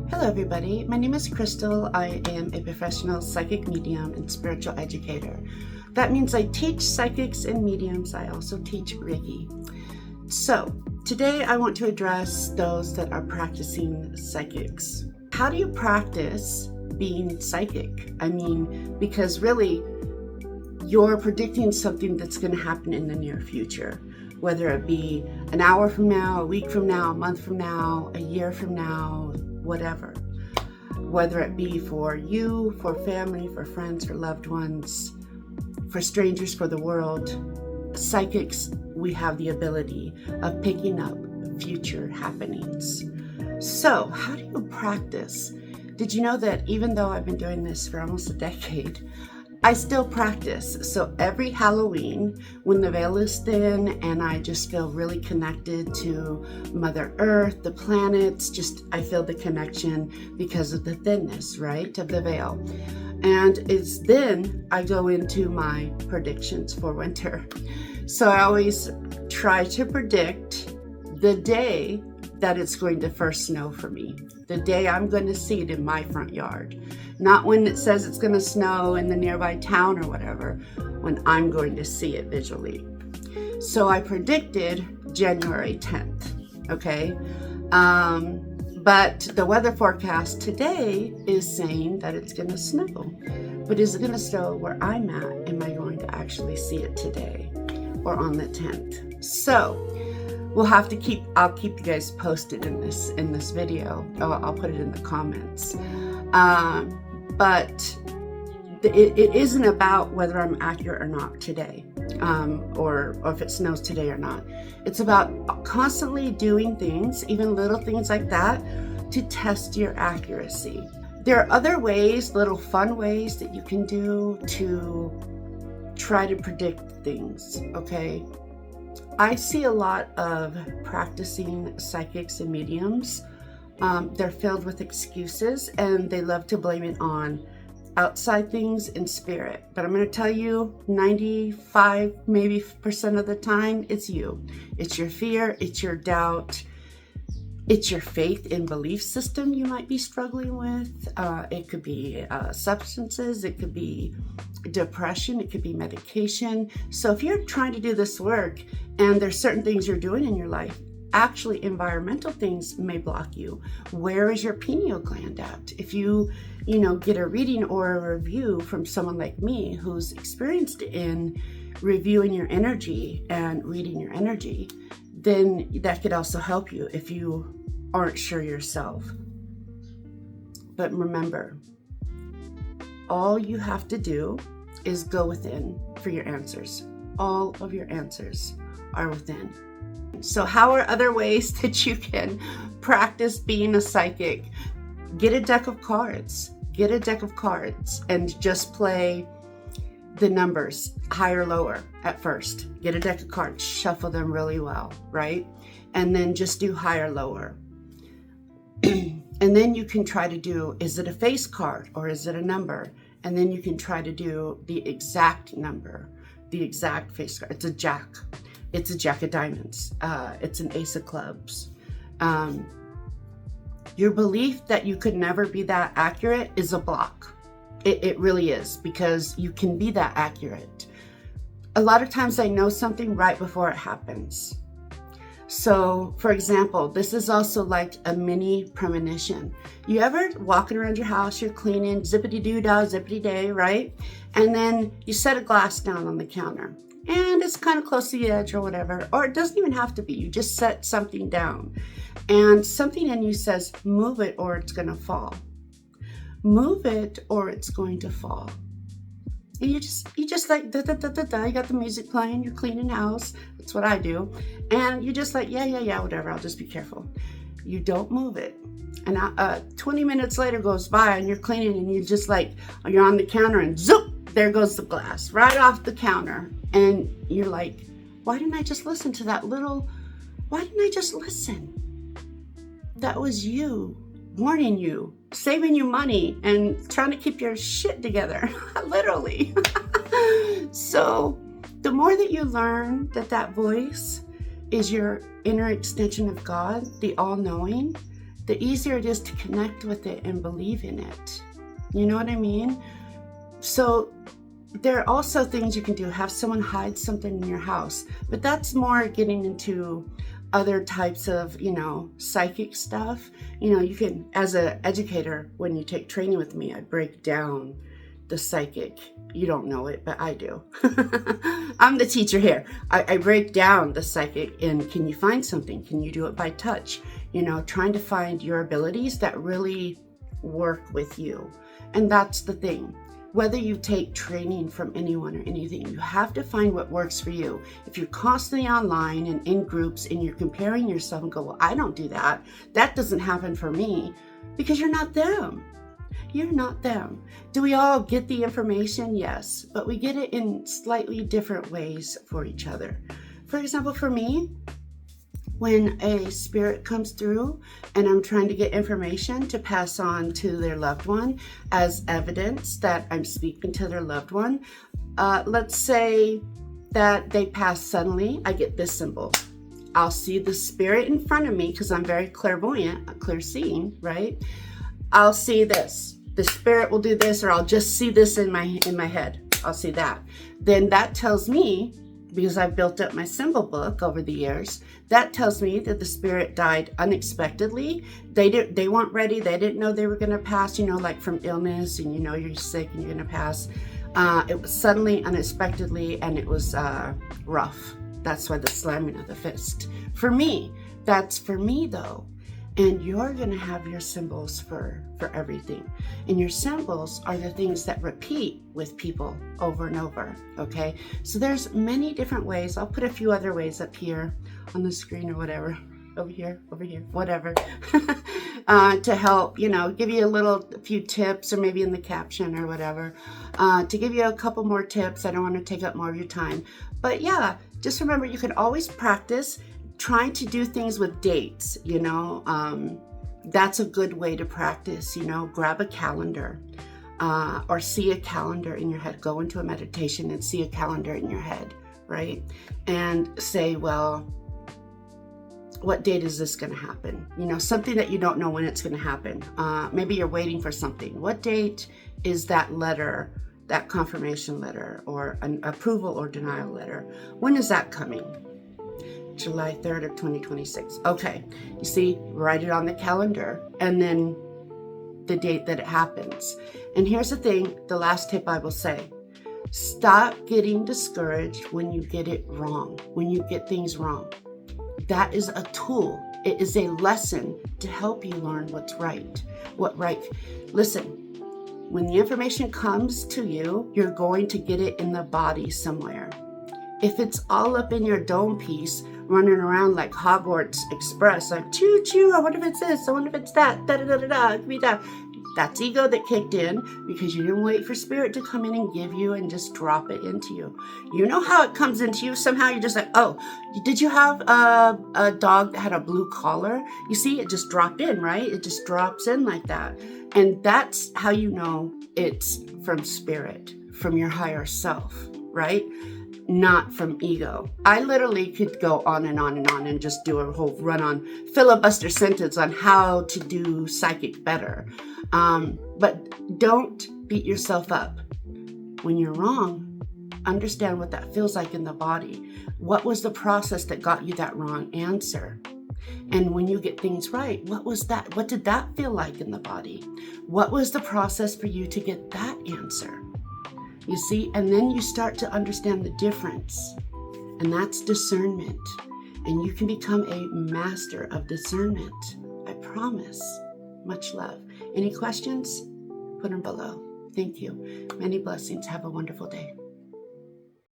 Hello everybody, my name is Crystal. I am a professional psychic medium and spiritual educator. That means I teach psychics and mediums. I also teach Reiki. So today I want to address those that are practicing psychics. How do you practice being psychic? Because really you're predicting something that's going to happen in the near future, whether it be an hour from now, a week from now, a month from now, a year from now, whatever. Whether it be for you, for family, for friends, for loved ones, for strangers, for the world, psychics, we have the ability of picking up future happenings. So, how do you practice? Did you know that even though I've been doing this for almost a decade, I still practice? So every Halloween, when the veil is thin and I just feel really connected to Mother Earth, the planets, I feel the connection because of the thinness, right, of the veil. And it's then I go into my predictions for winter. So I always try to predict the day that it's going to first snow for me, the day I'm going to see it in my front yard. Not when it says it's going to snow in the nearby town or whatever, when I'm going to see it visually. So I predicted January 10th, okay? But the weather forecast today is saying that it's going to snow. But is it going to snow where I'm at? Am I going to actually see it today or on the 10th? So I'll keep you guys posted in this video. I'll put it in the comments. But it isn't about whether I'm accurate or not today, or if it snows today or not. It's about constantly doing things, even little things like that, to test your accuracy. There are other ways, little fun ways that you can do to try to predict things, okay? I see a lot of practicing psychics and mediums. They're filled with excuses and they love to blame it on outside things and spirit. But I'm going to tell you 95% maybe of the time, it's you. It's your fear, it's your doubt, it's your faith and belief system you might be struggling with. It could be substances, it could be depression, it could be medication. So if you're trying to do this work and there's certain things you're doing in your life, actually environmental things may block you. Where is your pineal gland at? If you get a reading or a review from someone like me who's experienced in reviewing your energy and reading your energy, then that could also help you if you aren't sure yourself. But remember, all you have to do is go within for your answers. All of your answers are within. So how are other ways that you can practice being a psychic? Get a deck of cards. Get a deck of cards and just play the numbers higher or lower at first. Get a deck of cards, shuffle them really well, right? And then just do higher, lower. And then you can try to do, is it a face card or is it a number? And then you can try to do the exact number, the exact face card. It's a jack. It's a jack of diamonds. It's an ace of clubs. Your belief that you could never be that accurate is a block. It really is, because you can be that accurate. A lot of times I know something right before it happens. So, for example, this is also like a mini premonition. You ever walking around your house, you're cleaning, zippity-doo-dah, zippity-day, right? And then you set a glass down on the counter. And it's kind of close to the edge or whatever, or it doesn't even have to be. You just set something down and something in you says, move it or it's going to fall. Move it or it's going to fall. And you just like, da, da, da, da, da. You got the music playing, you're cleaning house. That's what I do. And you just like, yeah, whatever. I'll just be careful. You don't move it. And 20 minutes later goes by and you're cleaning and you're on the counter and zoop, there goes the glass right off the counter. And you're like, why didn't I just listen to that why didn't I just listen? That was you, warning you, saving you money and trying to keep your shit together, literally. So the more that you learn that voice is your inner extension of God, the all-knowing, the easier it is to connect with it and believe in it. You know what I mean? So there are also things you can do. Have someone hide something in your house, but that's more getting into other types of, psychic stuff. You can, as an educator, when you take training with me, I break down the psychic. You don't know it, but I do. I'm the teacher here. I break down the psychic, and can you find something? Can you do it by touch? Trying to find your abilities that really work with you. And that's the thing. Whether you take training from anyone or anything, you have to find what works for you. If you're constantly online and in groups and you're comparing yourself and go, well, I don't do that. That doesn't happen for me, because you're not them. You're not them. Do we all get the information? Yes, but we get it in slightly different ways for each other. For example, for me, when a spirit comes through and I'm trying to get information to pass on to their loved one as evidence that I'm speaking to their loved one, let's say that they pass suddenly, I get this symbol. I'll see the spirit in front of me because I'm very clairvoyant, clear seeing, right? I'll see this. The spirit will do this, or I'll just see this in my head. I'll see that. Then that tells me, because I've built up my symbol book over the years, that tells me that the spirit died unexpectedly. They weren't ready. They didn't know they were going to pass, like from illness, and you're sick and you're going to pass. It was suddenly, unexpectedly, and it was rough. That's why the slamming of the fist. For me, that's for me though. And you're going to have your symbols for everything. And your symbols are the things that repeat with people over and over, okay? So there's many different ways. I'll put a few other ways up here on the screen or whatever. Over here, whatever. To help, give you a few tips, or maybe in the caption or whatever. To give you a couple more tips. I don't want to take up more of your time. But yeah, just remember, you can always practice trying to do things with dates, that's a good way to practice, grab a calendar, or see a calendar in your head. Go into a meditation and see a calendar in your head, right? And say, well, what date is this going to happen? Something that you don't know when it's going to happen. Maybe you're waiting for something. What date is that letter, that confirmation letter, or an approval or denial letter? When is that coming? July 3rd of 2026. Okay, you see, write it on the calendar, and then the date that it happens. And here's the thing, the last tip I will say: stop getting discouraged when you get it wrong, when you get things wrong. That is a tool. It is a lesson to help you learn what's right. Listen, when the information comes to you, you're going to get it in the body somewhere. If it's all up in your dome piece, running around like Hogwarts Express, like choo choo, I wonder if it's this, I wonder if it's that, da da da da da, give me that. That's ego that kicked in because you didn't wait for spirit to come in and give you and just drop it into you. You know how it comes into you? Somehow you're just like, oh, did you have a dog that had a blue collar? You see, it just dropped in, right? It just drops in like that. And that's how you know it's from spirit, from your higher self, right? Not from ego. I literally could go on and on and on and just do a whole run-on filibuster sentence on how to do psychic better. But don't beat yourself up. When you're wrong, understand what that feels like in the body. What was the process that got you that wrong answer? And when you get things right, what was that? What did that feel like in the body? What was the process for you to get that answer? You see, and then you start to understand the difference, and that's discernment. And you can become a master of discernment. I promise. Much love. Any questions? Put them below. Thank you. Many blessings. Have a wonderful day.